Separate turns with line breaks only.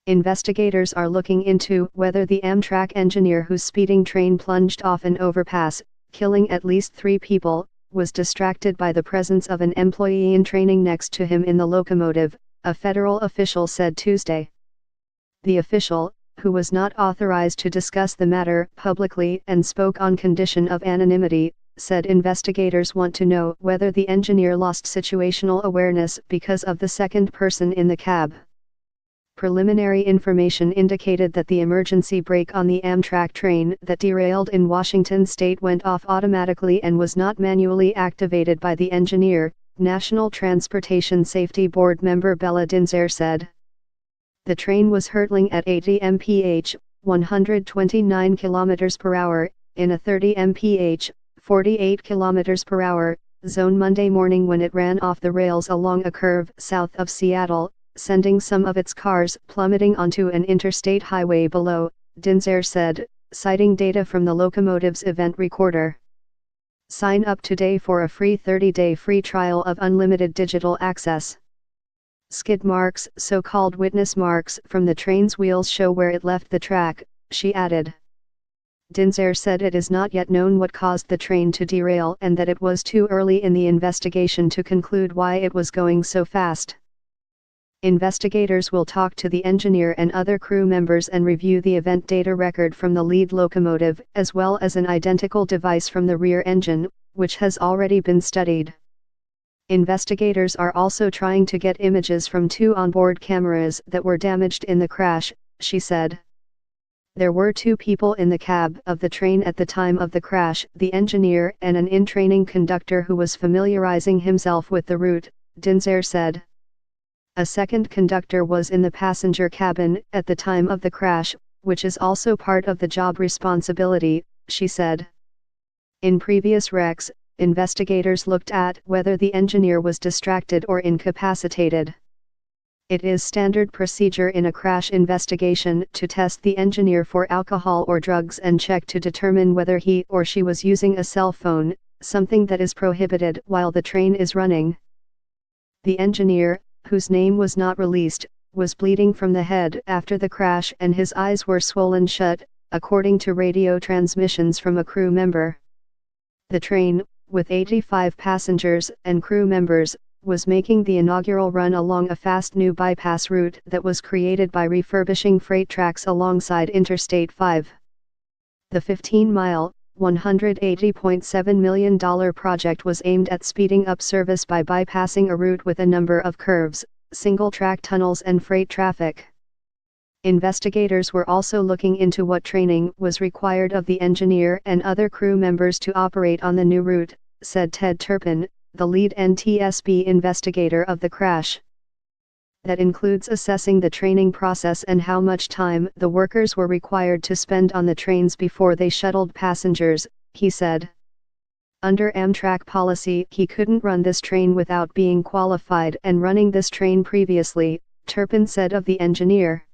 Investigators are looking into whether the Amtrak engineer whose speeding train plunged off an overpass, killing at least 3 people, was distracted by the presence of an employee in training next to him in the locomotive, a federal official said Tuesday. The official, who was not authorized to discuss the matter publicly and spoke on condition of anonymity, said investigators want to know whether the engineer lost situational awareness because of the second person in the cab. Preliminary information indicated that the emergency brake on the Amtrak train that derailed in Washington state went off automatically and was not manually activated by the engineer, National Transportation Safety Board member Bella Dinzer said. The train was hurtling at 80 mph, 129 km per hour, in a 30 mph, 48 km per hour, zone Monday morning when it ran off the rails along a curve south of Seattle, sending some of its cars plummeting onto an interstate highway below, Dinzer said, citing data from the locomotive's event recorder. Sign up today for a free 30-day free trial of unlimited digital access. Skid marks, so-called witness marks from the train's wheels show where it left the track, she added. Dinzer said it is not yet known what caused the train to derail and that it was too early in the investigation to conclude why it was going so fast. Investigators will talk to the engineer and other crew members and review the event data record from the lead locomotive, as well as an identical device from the rear engine, which has already been studied. Investigators are also trying to get images from 2 onboard cameras that were damaged in the crash, she said. There were 2 people in the cab of the train at the time of the crash, the engineer and an in-training conductor who was familiarizing himself with the route, Dinzer said. A second conductor was in the passenger cabin at the time of the crash, which is also part of the job responsibility, she said. In previous wrecks, investigators looked at whether the engineer was distracted or incapacitated. It is standard procedure in a crash investigation to test the engineer for alcohol or drugs and check to determine whether he or she was using a cell phone, something that is prohibited while the train is running. The engineer, whose name was not released, was bleeding from the head after the crash and his eyes were swollen shut, according to radio transmissions from a crew member. The train, with 85 passengers and crew members, was making the inaugural run along a fast new bypass route that was created by refurbishing freight tracks alongside Interstate 5. The 15-mile, $180.7 million project was aimed at speeding up service by bypassing a route with a number of curves, single-track tunnels and freight traffic. Investigators were also looking into what training was required of the engineer and other crew members to operate on the new route, said Ted Turpin, the lead NTSB investigator of the crash. That includes assessing the training process and how much time the workers were required to spend on the trains before they shuttled passengers, he said. Under Amtrak policy, he couldn't run this train without being qualified and running this train previously, Turpin said of the engineer.